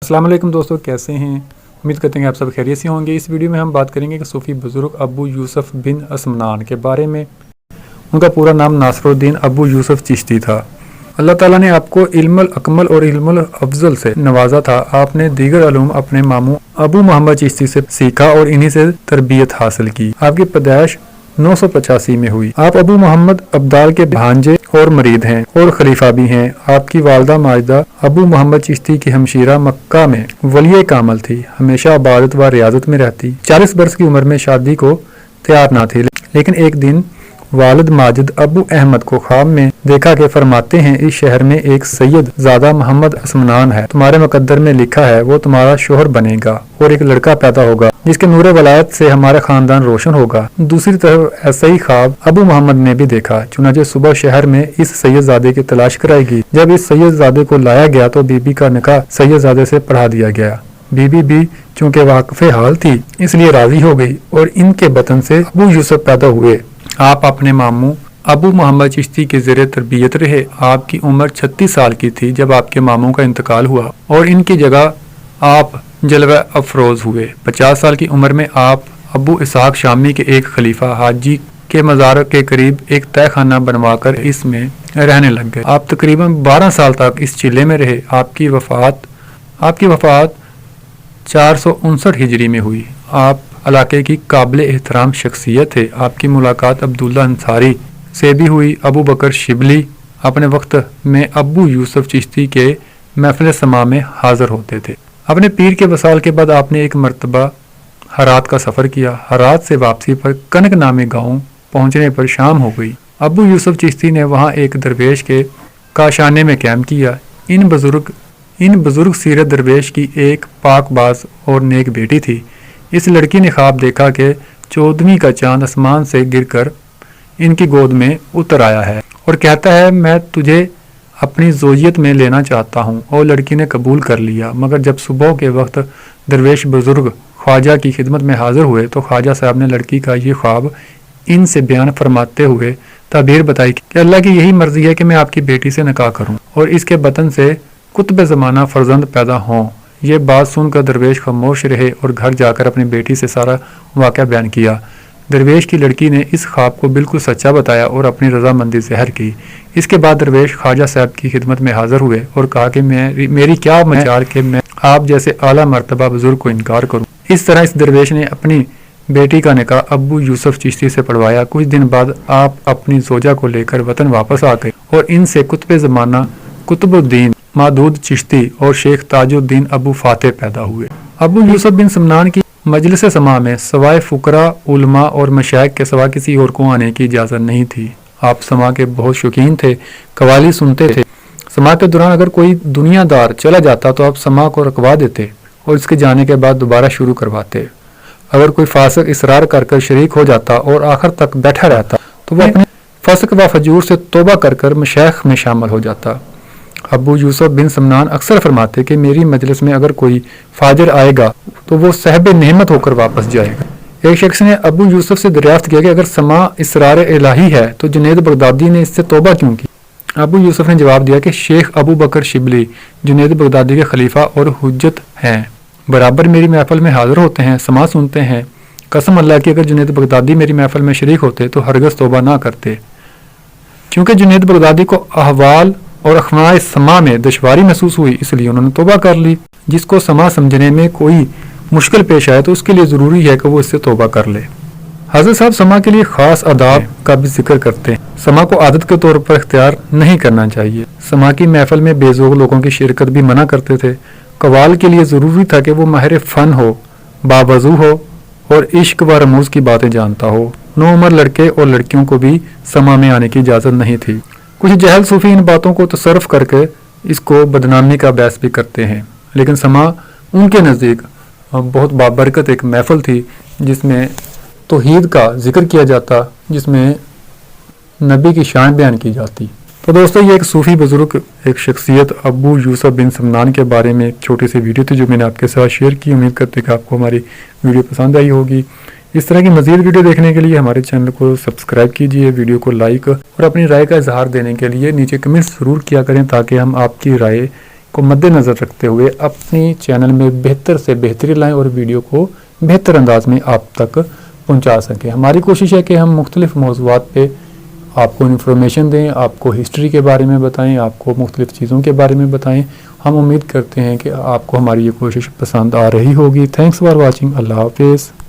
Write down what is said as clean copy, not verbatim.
अस्सलाम वालेकुम दोस्तों, कैसे हैं? उम्मीद करते हैं आप सब खैरियत से होंगे। इस वीडियो में हम बात करेंगे कि सूफ़ी बुज़ुर्ग अबू यूसुफ बिन असमनान के बारे में। उनका पूरा नाम नासरुद्दीन अबू यूसुफ चिश्ती था। अल्लाह ताला ने आपको इल्मुल अकमल और इल्मुल अफजल से नवाजा था। आपने दीगर उलूम अपने मामू अबू मोहम्मद चिश्ती से सीखा और इन्हीं से तरबियत हासिल की। आपकी पैदाइश 985 में हुई। आप अबू मोहम्मद अब्दाल के भांजे और मरीद हैं और खलीफा भी हैं। आपकी वालदा माजिदा अबू मोहम्मद चिश्ती की हमशीरा मक्का में वलिय कामल थी। हमेशा इबादत व रियाजत में रहती। 40 वर्ष की उम्र में शादी को तैयार न थी, लेकिन एक दिन वालिद माजिद अबू अहमद को ख्वाब में देखा कि फरमाते हैं, इस शहर में एक सैयद ज़ादा मोहम्मद असमनान है। तुम्हारे मुकद्दर में लिखा है वो तुम्हारा शोहर बनेगा और एक लड़का पैदा होगा जिसके नूर वलायत से हमारा खानदान रोशन होगा। दूसरी तरफ ऐसा ही ख्वाब अबू मोहम्मद ने भी देखा। चुनांचे सुबह शहर में इस सैयदजादे की तलाश कराएगी। जब इस सैयदजादे को लाया गया तो बीबी का निकाह सैयदजादे से पढ़ा दिया गया। बीबी भी चूंकि वाक़िफ़े हाल थी इसलिए राजी हो गई और इनके बतन से अबू यूसुफ पैदा हुए। आप अपने मामू अबू मोहम्मद चिश्ती के ज़रिए तरबियत रहे। आपकी उम्र 36 साल की थी जब आपके मामू का इंतकाल हुआ और इनकी जगह आप जलवा अफरोज हुए। 50 साल की उम्र में आप अबू इसहाक शामी के एक खलीफा हाजी के मज़ार के करीब एक तय खाना बनवाकर इसमें रहने लग गए। आप तकरीबन 12 साल तक इस चिल्ले में रहे। आपकी वफ़ात 459 हिजरी में हुई। आप इलाके की काबिल एहतराम शख्सियत है। आपकी मुलाकात अब्दुल्ला अंसारी से भी हुई। अबू बकर शिबली अपने वक्त में अबू यूसुफ चिश्ती के महफिल समा में हाजिर होते थे। अपने पीर के वसाल के बाद आपने एक मरतबा हरात का सफ़र किया। हरात से वापसी पर कनक नामे गाँव पहुँचने पर शाम हो गई। अबू यूसुफ चिश्ती ने वहाँ एक दरवेश के काशाने में कैम्प किया। इन बुजुर्ग सीरत दरवेश की एक पाकबाज और नेक बेटी थी। इस लड़की ने ख्वाब देखा कि 14वीं का चांद आसमान से गिरकर इनकी गोद में उतर आया है और कहता है, मैं तुझे अपनी ज़ोजियत में लेना चाहता हूँ। और लड़की ने कबूल कर लिया। मगर जब सुबह के वक्त दरवेश बुजुर्ग ख्वाजा की खिदमत में हाजिर हुए तो ख्वाजा साहब ने लड़की का ये ख्वाब इनसे बयान फरमाते हुए ताबीर बताई कि अल्लाह की यही मर्जी है कि मैं आपकी बेटी से निकाह करूँ और इसके बतन से कुतुब ज़माना फर्जंद पैदा हों। ये बात सुनकर दरवेश खामोश रहे और घर जाकर अपनी बेटी से सारा वाक़या बयान किया। दरवेश की लड़की ने इस ख्वाब को बिल्कुल सच्चा बताया और अपनी रजामंदी ज़ाहिर की। इसके बाद दरवेश ख्वाजा साहब की खिदमत में हाजिर हुए और कहा कि मेरी क्या मजाल कि मैं आप जैसे आला मर्तबा बुजुर्ग को इनकार करूँ। इस तरह इस दरवेश ने अपनी बेटी का निकाह अबू यूसुफ चिश्ती से पढ़वाया। कुछ दिन बाद आप अपनी जोजा को लेकर वतन वापस आ गए और इनसे कुतुब ज़माना कुतुबुद्दीन मादूद चिश्ती और शेख ताजुद्दीन अबू फातेह पैदा हुए। अबू यूसुफ बिन समनान की मजलिस समा में सवाए फुकरा उलमा और मशाइख के सिवा किसी और को आने की इजाज़त नहीं थी। आप समा के बहुत शौकीन थे, कवाली सुनते थे। समा के दौरान अगर कोई दुनियादार चला जाता तो आप समा को रखवा देते और इसके जाने के बाद दोबारा शुरू करवाते। अगर कोई फासिक इसरार कर शरीक हो जाता और आखिर तक बैठा रहता तो वह अपने फस्क व फजूर से तौबा कर मशाइख में शामिल हो जाता। अबू यूसुफ बिन समनान अक्सर फरमाते कि मेरी मजलिस में अगर कोई फाजिर आएगा तो वो सहब नेमत होकर वापस जाएगा। एक शख्स ने अबू यूसुफ से दरियाफ्त किया कि अगर समा इसरार इलाही है तो जुनैद बगदादी ने इससे तौबा क्यों की? अबू यूसुफ ने जवाब दिया कि शेख अबू बकर शिबली जुनैद बगदादी के खलीफा और हुज्जत हैं, बराबर मेरी महफिल में हाजिर होते हैं, समा सुनते हैं। कसम अल्लाह की अगर जुनैद बगदादी मेरी महफिल में शरीक होते तो हरगज़ तौबा ना करते। क्योंकि जुनैद बगदादी को अहवाल और अखनाए समा में दुश्वारी महसूस हुई इसलिए उन्होंने तौबा कर ली। जिसको समा समझने में कोई मुश्किल पेश आए तो उसके लिए ज़रूरी है कि वो इससे तौबा कर ले। हज़रत साहब समा के लिए ख़ास आदाब का भी जिक्र करते हैं। समा को आदत के तौर पर इख्तियार नहीं करना चाहिए। समा की महफिल में बेज़ोग लोगों की शिरकत भी मना करते थे। कवाल के लिए ज़रूरी था कि वो माहिर फ़न हो, बावजू हो और इश्क व रमूज़ की बातें जानता हो। नौउम्र लड़के और लड़कियों को भी समा में आने की इजाज़त नहीं थी। कुछ जहल सूफ़ी इन बातों को तसर्रफ करके इसको बदनामी का बहस भी करते हैं, लेकिन समा उनके नज़दीक बहुत बाबरकत एक महफिल थी जिसमें तौहीद का जिक्र किया जाता, जिसमें नबी की शान बयान की जाती। तो दोस्तों ये एक सूफ़ी बुज़ुर्ग एक शख्सियत अबू यूसुफ बिन समनान के बारे में एक छोटी सी वीडियो थी जो मैंने आपके साथ शेयर की। उम्मीद करते हैं कि आपको हमारी वीडियो पसंद आई होगी। इस तरह की मज़ीद वीडियो देखने के लिए हमारे चैनल को सब्सक्राइब कीजिए, वीडियो को लाइक और अपनी राय का इजहार देने के लिए नीचे कमेंट्स ज़रूर किया करें ताकि हम आपकी राय کو مد نظر رکھتے ہوئے اپنی چینل میں بہتر سے بہتری لائیں اور ویڈیو کو بہتر انداز میں آپ تک پہنچا سکیں۔ ہماری کوشش ہے کہ ہم مختلف موضوعات پہ آپ کو انفارمیشن دیں، آپ کو ہسٹری کے بارے میں بتائیں، آپ کو مختلف چیزوں کے بارے میں بتائیں۔ ہم امید کرتے ہیں کہ آپ کو ہماری یہ کوشش پسند آ رہی ہوگی۔ Thanks for watching. اللہ حافظ۔